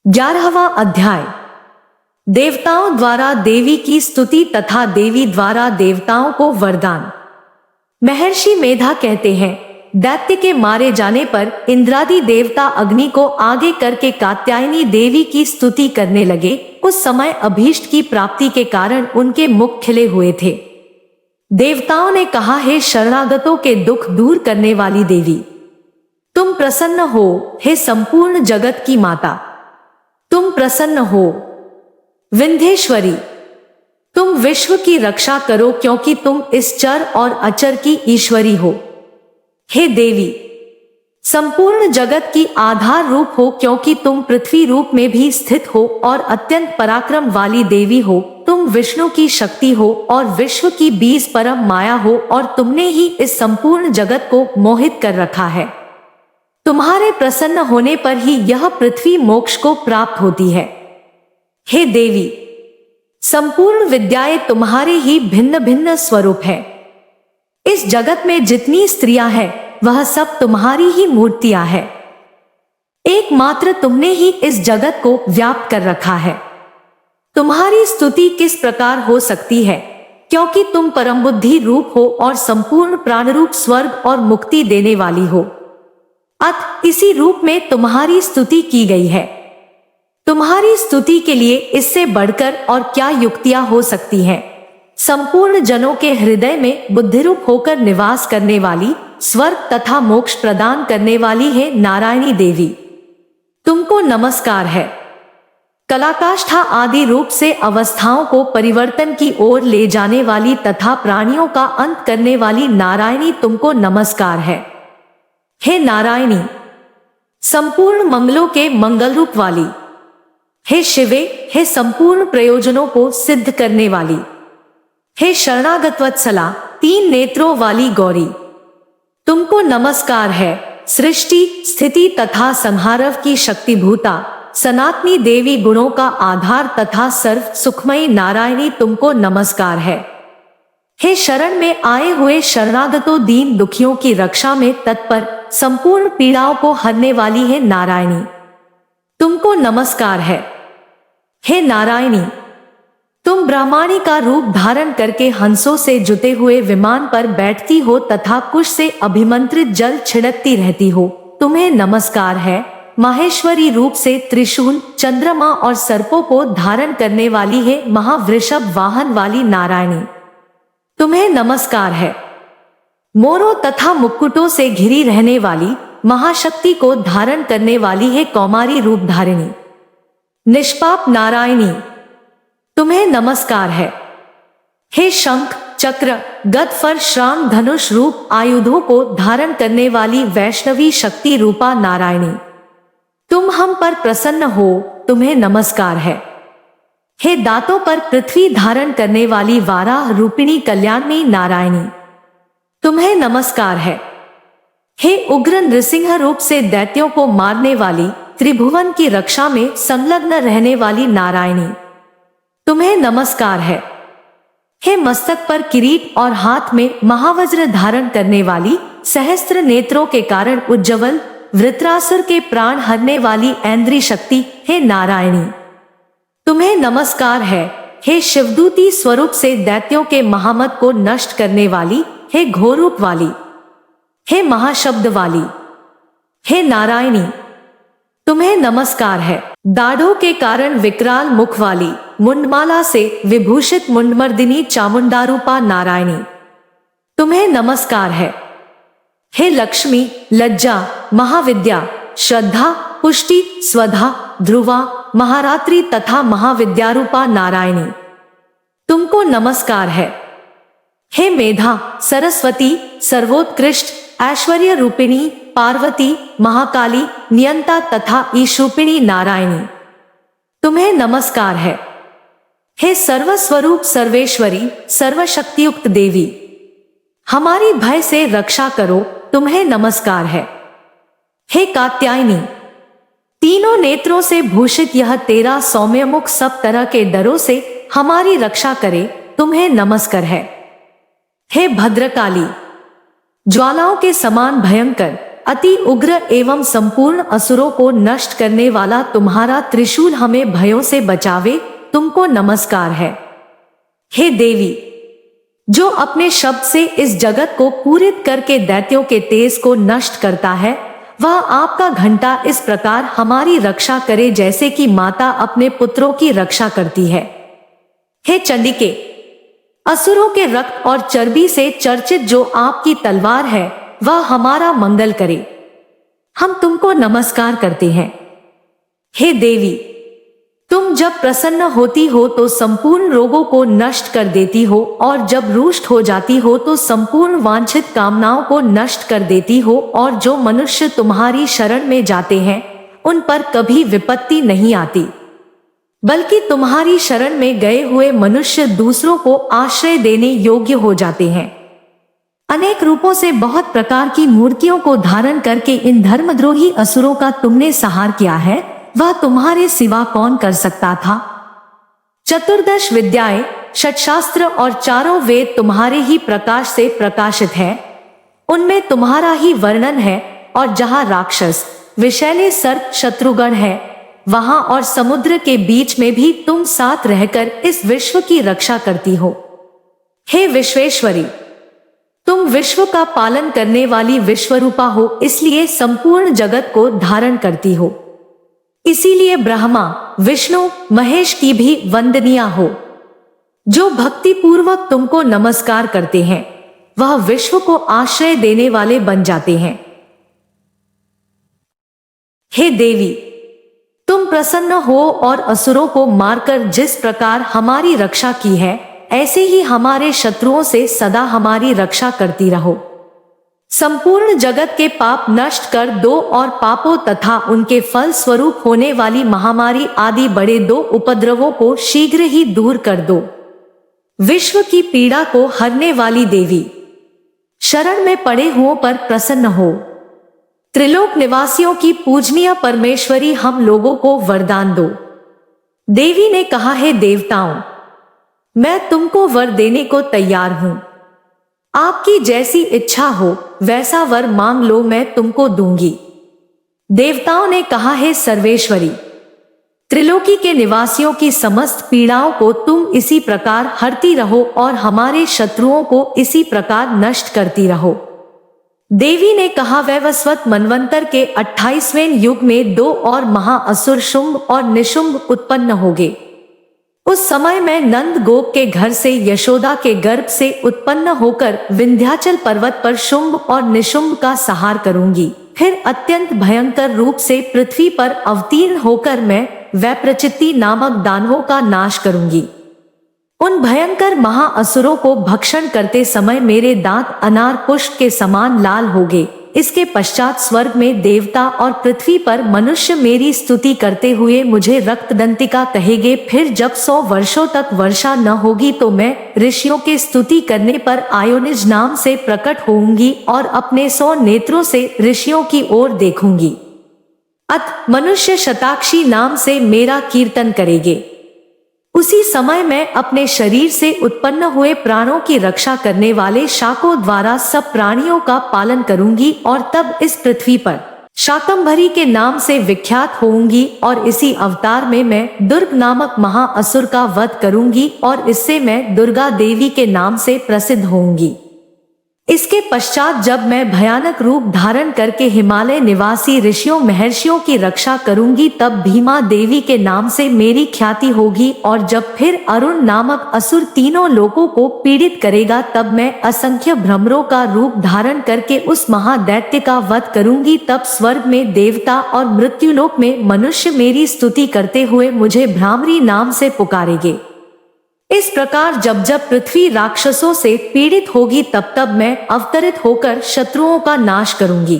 11वां अध्याय। देवताओं द्वारा देवी की स्तुति तथा देवी द्वारा देवताओं को वरदान। महर्षि मेधा कहते हैं, दैत्य के मारे जाने पर इंद्रादि देवता अग्नि को आगे करके कात्यायनी देवी की स्तुति करने लगे। उस समय अभीष्ट की प्राप्ति के कारण उनके मुख खिले हुए थे। देवताओं ने कहा, हे शरणागतों के दुख दूर करने वाली देवी, तुम प्रसन्न हो। हे संपूर्ण जगत की माता, तुम प्रसन्न हो। विंध्येश्वरी, तुम विश्व की रक्षा करो, क्योंकि तुम इस चर और अचर की ईश्वरी हो। हे देवी, संपूर्ण जगत की आधार रूप हो, क्योंकि तुम पृथ्वी रूप में भी स्थित हो और अत्यंत पराक्रम वाली देवी हो। तुम विष्णु की शक्ति हो और विश्व की बीज परम माया हो, और तुमने ही इस संपूर्ण जगत को मोहित कर रखा है। तुम्हारे प्रसन्न होने पर ही यह पृथ्वी मोक्ष को प्राप्त होती है। हे देवी, संपूर्ण विद्याएं तुम्हारे ही भिन्न भिन्न स्वरूप है। इस जगत में जितनी स्त्रियां हैं, वह सब तुम्हारी ही मूर्तियां हैं। एकमात्र तुमने ही इस जगत को व्याप्त कर रखा है। तुम्हारी स्तुति किस प्रकार हो सकती है, क्योंकि तुम परम बुद्धि रूप हो और संपूर्ण प्राण रूप स्वर्ग और मुक्ति देने वाली हो। अत इसी रूप में तुम्हारी स्तुति की गई है। तुम्हारी स्तुति के लिए इससे बढ़कर और क्या युक्तियां हो सकती हैं। संपूर्ण जनों के हृदय में बुद्धिरूप होकर निवास करने वाली, स्वर्ग तथा मोक्ष प्रदान करने वाली है नारायणी देवी, तुमको नमस्कार है। कलाकाष्ठा आदि रूप से अवस्थाओं को परिवर्तन की ओर ले जाने वाली तथा प्राणियों का अंत करने वाली नारायणी, तुमको नमस्कार है। हे नारायणी, संपूर्ण मंगलों के मंगल रूप वाली, हे शिवे, हे संपूर्ण प्रयोजनों को सिद्ध करने वाली, हे शरणागत वत्सला, तीन नेत्रों वाली गौरी, तुमको नमस्कार है। सृष्टि स्थिति तथा संहारव की शक्तिभूता सनातनी देवी, गुणों का आधार तथा सर्व सुखमयी नारायणी, तुमको नमस्कार है। हे शरण में आए हुए शरणागतों, दीन दुखियों की रक्षा में तत्पर, संपूर्ण पीड़ाओं को हरने वाली है नारायणी, तुमको नमस्कार है। हे नारायणी, तुम ब्राह्मणी का रूप धारण करके हंसों से जुटे हुए विमान पर बैठती हो तथा कुश से अभिमंत्रित जल छिड़कती रहती हो, तुम्हें नमस्कार है। माहेश्वरी रूप से त्रिशूल, चंद्रमा और सर्पों को धारण करने वाली है महावृषभ वाहन वाली नारायणी, तुम्हें नमस्कार है। मोरों तथा मुकुटों से घिरी रहने वाली महाशक्ति को धारण करने वाली है कौमारी रूप धारिणी, निष्पाप नारायणी, तुम्हें नमस्कार है। हे शंख चक्र गद फर श्राम धनुष रूप आयुधों को धारण करने वाली वैष्णवी शक्ति रूपा नारायणी, तुम हम पर प्रसन्न हो, तुम्हें नमस्कार है। हे दांतों पर पृथ्वी धारण करने वाली वाराह रूपिणी कल्याणी नारायणी, तुम्हें नमस्कार है। हे उग्र नृसिंह रूप से दैत्यों को मारने वाली, त्रिभुवन की रक्षा में संलग्न रहने वाली नारायणी, तुम्हें नमस्कार है। हे मस्तक पर किरीट और हाथ में महावज्र धारण करने वाली, सहस्त्र नेत्रों के कारण उज्ज्वल, वृत्रासुर के प्राण हरने वाली ऐन्द्री शक्ति, हे नारायणी, तुम्हें नमस्कार है। हे शिवदूती स्वरूप से दैत्यों के महामत को नष्ट करने वाली, हे घोरूप वाली, हे महाशब्द वाली, हे नारायणी, तुम्हें नमस्कार है। दाढ़ों के कारण विकराल मुख वाली, मुंडमाला से विभूषित मुंडमर्दिनी चामुंडारूपा नारायणी, तुम्हें नमस्कार है। हे लक्ष्मी, लज्जा, महाविद्या, श्रद्धा, पुष्टि, स्वधा, ध्रुवा, महारात्रि तथा महाविद्यारूपा नारायणी, तुमको नमस्कार है। हे मेधा, सरस्वती, सर्वोत्कृष्ट, ऐश्वर्य रूपिणी, पार्वती, महाकाली, नियंता तथा ईशरूपिणी नारायणी, तुम्हें नमस्कार है। हे सर्वस्वरूप सर्वेश्वरी, सर्वशक्तियुक्त देवी, हमारी भय से रक्षा करो, तुम्हें नमस्कार है। हे कात्यायनी, तीनों नेत्रों से भूषित यह तेरा सौम्य मुख सब तरह के डरों से हमारी रक्षा करे, तुम्हें नमस्कार है। हे भद्रकाली, ज्वालाओं के समान भयंकर, अति उग्र एवं संपूर्ण असुरों को नष्ट करने वाला तुम्हारा त्रिशूल हमें भयों से बचावे, तुमको नमस्कार है। हे देवी, जो अपने शब्द से इस जगत को पूरित करके दैत्यों के तेज को नष्ट करता है, वह आपका घंटा इस प्रकार हमारी रक्षा करे जैसे कि माता अपने पुत्रों की रक्षा करती है। हे चंडिके, असुरों के रक्त और चर्बी से चर्चित जो आपकी तलवार है, वह हमारा मंगल करे। हम तुमको नमस्कार करते हैं। हे देवी, तुम जब प्रसन्न होती हो तो संपूर्ण रोगों को नष्ट कर देती हो, और जब रुष्ट हो जाती हो तो संपूर्ण वांछित कामनाओं को नष्ट कर देती हो, और जो मनुष्य तुम्हारी शरण में जाते हैं उन पर कभी विपत्ति नहीं आती, बल्कि तुम्हारी शरण में गए हुए मनुष्य दूसरों को आश्रय देने योग्य हो जाते हैं। अनेक रूपों से बहुत प्रकार की मूर्तियों को धारण करके इन धर्मद्रोही असुरों का तुमने संहार किया है, वह तुम्हारे सिवा कौन कर सकता था। चतुर्दश विद्याएं, षटशास्त्र और चारों वेद तुम्हारे ही प्रकाश से प्रकाशित है, उनमें तुम्हारा ही वर्णन है। और जहां राक्षस, विषैले सर्प, शत्रुगण है, वहां और समुद्र के बीच में भी तुम साथ रहकर इस विश्व की रक्षा करती हो। हे विश्वेश्वरी, तुम विश्व का पालन करने वाली विश्वरूपा हो, इसलिए संपूर्ण जगत को धारण करती हो। इसीलिए ब्रह्मा, विष्णु, महेश की भी वंदनीय हो। जो भक्ति पूर्वक तुमको नमस्कार करते हैं, वह विश्व को आश्रय देने वाले बन जाते हैं। हे देवी, तुम प्रसन्न हो और असुरों को मारकर जिस प्रकार हमारी रक्षा की है, ऐसे ही हमारे शत्रुओं से सदा हमारी रक्षा करती रहो। संपूर्ण जगत के पाप नष्ट कर दो और पापों तथा उनके फल स्वरूप होने वाली महामारी आदि बड़े दो उपद्रवों को शीघ्र ही दूर कर दो। विश्व की पीड़ा को हरने वाली देवी, शरण में पड़े हुओं पर प्रसन्न हो। त्रिलोक निवासियों की पूजनीय परमेश्वरी, हम लोगों को वरदान दो। देवी ने कहा, हे देवताओं, मैं तुमको वर देने को तैयार हूं। आपकी जैसी इच्छा हो वैसा वर मांग लो, मैं तुमको दूंगी। देवताओं ने कहा, हे सर्वेश्वरी, त्रिलोकी के निवासियों की समस्त पीड़ाओं को तुम इसी प्रकार हरती रहो और हमारे शत्रुओं को इसी प्रकार नष्ट करती रहो। देवी ने कहा, वैवस्वत मनवंतर के 28वें युग में दो और महाअसुर शुंभ और निशुंभ उत्पन्न होंगे। उस समय मैं नंद गोप के घर से यशोदा के गर्भ से उत्पन्न होकर विंध्याचल पर्वत पर शुंभ और निशुंभ का संहार करूंगी। फिर अत्यंत भयंकर रूप से पृथ्वी पर अवतीर्ण होकर मैं वैप्रचित्ति नामक दानवों का नाश करूंगी। उन भयंकर महाअसुरों को भक्षण करते समय मेरे दांत अनार पुष्प के समान लाल होंगे। इसके पश्चात स्वर्ग में देवता और पृथ्वी पर मनुष्य मेरी स्तुति करते हुए मुझे रक्तदंतिका कहेंगे। फिर जब 100 वर्षों तक वर्षा न होगी तो मैं ऋषियों के स्तुति करने पर आयोनिज नाम से प्रकट होऊंगी और अपने 100 नेत्रों से ऋषियों की ओर देखूंगी। अत मनुष्य शताक्षी नाम से मेरा कीर्तन करेंगे। उसी समय मैं अपने शरीर से उत्पन्न हुए प्राणों की रक्षा करने वाले शाकों द्वारा सब प्राणियों का पालन करूंगी और तब इस पृथ्वी पर शाकंभरी के नाम से विख्यात होऊंगी और इसी अवतार में मैं दुर्ग नामक महाअसुर का वध करूंगी और इससे मैं दुर्गा देवी के नाम से प्रसिद्ध होऊंगी। इसके पश्चात जब मैं भयानक रूप धारण करके हिमालय निवासी ऋषियों महर्षियों की रक्षा करूंगी तब भीमा देवी के नाम से मेरी ख्याति होगी और जब फिर अरुण नामक असुर तीनों लोगों को पीड़ित करेगा तब मैं असंख्य भ्रमरों का रूप धारण करके उस महादैत्य का वध करूंगी। तब स्वर्ग में देवता और मृत्युलोक में मनुष्य मेरी स्तुति करते हुए मुझे भ्रामरी नाम से पुकारेंगे। इस प्रकार जब जब पृथ्वी राक्षसों से पीड़ित होगी तब तब मैं अवतरित होकर शत्रुओं का नाश करूंगी।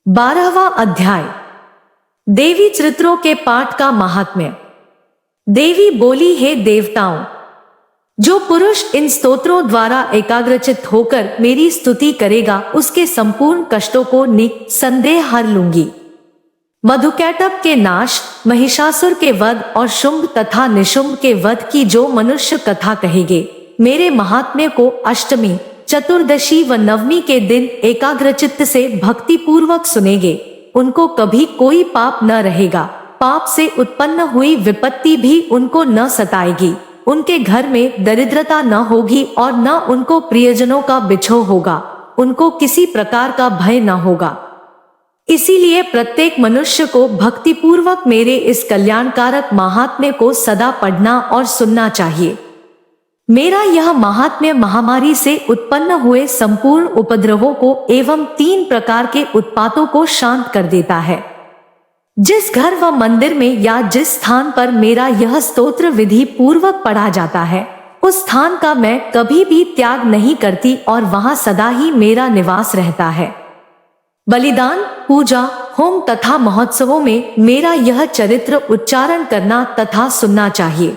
12वां अध्याय, देवी चरित्रों के पाठ का महात्म्य। देवी बोली, हे देवताओं, जो पुरुष इन स्तोत्रों द्वारा एकाग्रचित होकर मेरी स्तुति करेगा उसके संपूर्ण कष्टों को निसंदेह हर लूंगी। मधुकैटभ के नाश, महिषासुर के वध और शुंभ तथा निशुंभ के वध की जो मनुष्य कथा कहेंगे, मेरे महात्म्य को अष्टमी, चतुर्दशी व नवमी के दिन एकाग्रचित्त से भक्ति पूर्वक सुनेंगे, उनको कभी कोई पाप न रहेगा। पाप से उत्पन्न हुई विपत्ति भी उनको न सताएगी। उनके घर में दरिद्रता न होगी और न उनको प्रियजनों का बिछोह होगा। उनको किसी प्रकार का भय न होगा। इसीलिए प्रत्येक मनुष्य को भक्ति पूर्वक मेरे इस कल्याणकारक महात्म्य को सदा पढ़ना और सुनना चाहिए। मेरा यह महात्म्य महामारी से उत्पन्न हुए संपूर्ण उपद्रवों को एवं 3 प्रकार के उत्पातों को शांत कर देता है। जिस घर व मंदिर में या जिस स्थान पर मेरा यह स्तोत्र विधि पूर्वक पढ़ा जाता है, उस स्थान का मैं कभी भी त्याग नहीं करती और वहां सदा ही मेरा निवास रहता है। बलिदान, पूजा, होम तथा महोत्सवों में मेरा यह चरित्र उच्चारण करना तथा सुनना चाहिए।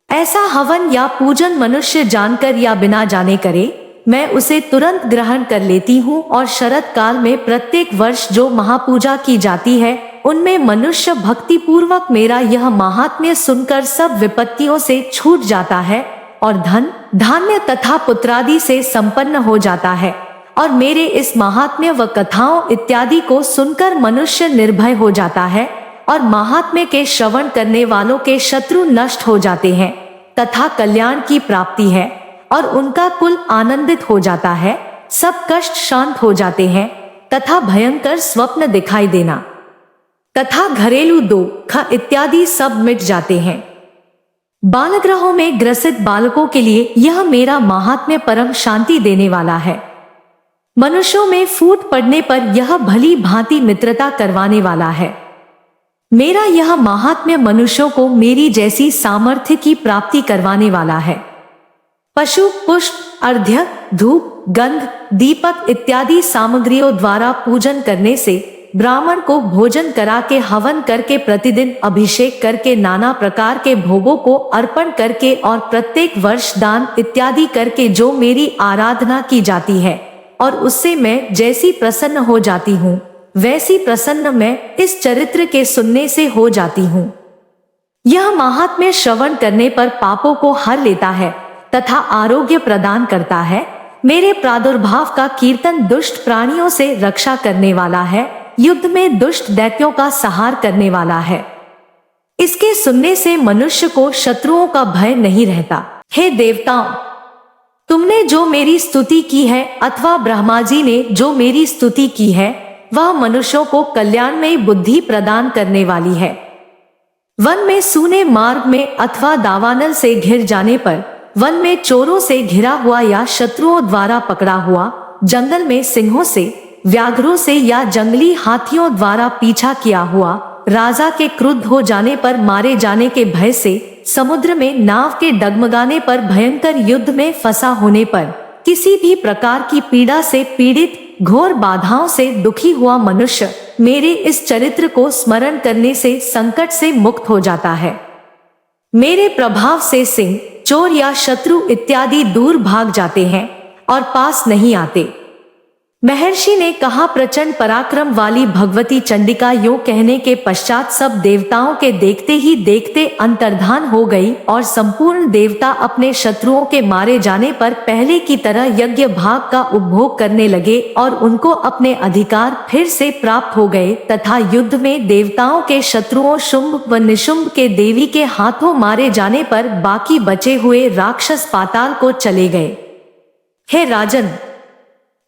ऐसा हवन या पूजन मनुष्य जानकर या बिना जाने करे, मैं उसे तुरंत ग्रहण कर लेती हूँ और शरद काल में प्रत्येक वर्ष जो महापूजा की जाती है, उनमें मनुष्य भक्ति पूर्वक मेरा यह महात्म्य सुनकर सब विपत्तियों से छूट जाता है और धन, धान्य तथा पुत्रादि से संपन्न हो जाता है। और मेरे इस महात्म्य व कथाओं इत्यादि को सुनकर मनुष्य निर्भय हो जाता है और महात्म्य के श्रवण करने वालों के शत्रु नष्ट हो जाते हैं तथा कल्याण की प्राप्ति है और उनका कुल आनंदित हो जाता है। सब कष्ट शांत हो जाते हैं तथा भयंकर स्वप्न दिखाई देना तथा घरेलू दुख इत्यादि सब मिट जाते हैं। बालगृहों में ग्रसित बालकों के लिए यह मेरा महात्म्य परम शांति देने वाला है। मनुष्यों में फूट पड़ने पर यह भली भांति मित्रता करवाने वाला है। मेरा यह महात्म्य मनुष्यों को मेरी जैसी सामर्थ्य की प्राप्ति करवाने वाला है। पशु, पुष्प, अर्घ्य, धूप, गंध, दीपक इत्यादि सामग्रियों द्वारा पूजन करने से, ब्राह्मण को भोजन करा के हवन करके, प्रतिदिन अभिषेक करके, नाना प्रकार के भोगों को अर्पण करके और प्रत्येक वर्ष दान इत्यादि करके जो मेरी आराधना की जाती है और उससे मैं जैसी प्रसन्न हो जाती हूँ, वैसी प्रसन्न मैं इस चरित्र के सुनने से हो जाती हूँ। यह महात्म्य श्रवण करने पर पापों को हर लेता है तथा आरोग्य प्रदान करता है। मेरे प्रादुर्भाव का कीर्तन दुष्ट प्राणियों से रक्षा करने वाला है, युद्ध में दुष्ट दैत्यों का संहार करने वाला है। इसके सुनने से मनुष्य को शत्रुओं का भय नहीं रहता। हे देवताओं, तुमने जो मेरी स्तुति की है अथवा ब्रह्मा जी ने जो मेरी स्तुति की है, वह मनुष्यों को कल्याणमयी बुद्धि प्रदान करने वाली है। वन में सूने मार्ग में अथवा दावानल से घिर जाने पर, वन में चोरों से घिरा हुआ या शत्रुओं द्वारा पकड़ा हुआ, जंगल में सिंहों से, व्याघ्रों से या जंगली हाथियों द्वारा पीछा किया हुआ, राजा के क्रुद्ध हो जाने पर मारे जाने के भय से, समुद्र में नाव के डगमगाने पर, भयंकर युद्ध में फंसा होने पर, किसी भी प्रकार की पीड़ा से पीड़ित, घोर बाधाओं से दुखी हुआ मनुष्य मेरे इस चरित्र को स्मरण करने से संकट से मुक्त हो जाता है। मेरे प्रभाव से सिंह, चोर या शत्रु इत्यादि दूर भाग जाते हैं और पास नहीं आते। महर्षि ने कहा, प्रचंड पराक्रम वाली भगवती चंडिका यो कहने के पश्चात सब देवताओं के देखते ही देखते अंतर्धान हो गई और संपूर्ण देवता अपने शत्रुओं के मारे जाने पर पहले की तरह यज्ञ भाग का उपभोग करने लगे और उनको अपने अधिकार फिर से प्राप्त हो गए तथा युद्ध में देवताओं के शत्रुओं शुंभ व निशुंभ के देवी के हाथों मारे जाने पर बाकी बचे हुए राक्षस पाताल को चले गए। हे राजन,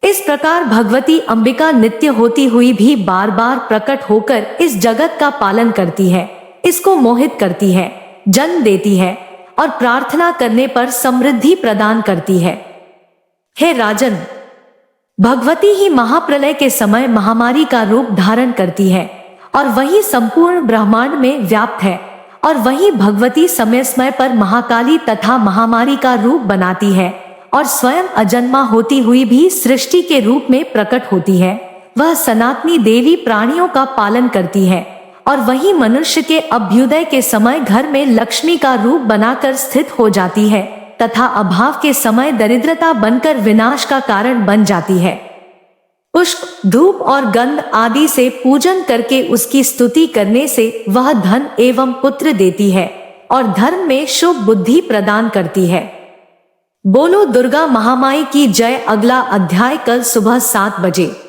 इस प्रकार भगवती अंबिका नित्य होती हुई भी बार बार प्रकट होकर इस जगत का पालन करती है, इसको मोहित करती है, जन्म देती है और प्रार्थना करने पर समृद्धि प्रदान करती है। हे राजन, भगवती ही महाप्रलय के समय महामारी का रूप धारण करती है और वही संपूर्ण ब्रह्मांड में व्याप्त है और वही भगवती समय समय पर महाकाली तथा महामारी का रूप बनाती है और स्वयं अजन्मा होती हुई भी सृष्टि के रूप में प्रकट होती है। वह सनातनी देवी प्राणियों का पालन करती है और वही मनुष्य के अभ्युदय के समय घर में लक्ष्मी का रूप बनाकर स्थित हो जाती है तथा अभाव के समय दरिद्रता बनकर विनाश का कारण बन जाती है। पुष्प, धूप और गंध आदि से पूजन करके उसकी स्तुति करने से वह धन एवं पुत्र देती है और धर्म में शुभ बुद्धि प्रदान करती है। बोलो दुर्गा महामाई की जय। अगला अध्याय कल सुबह 7 बजे।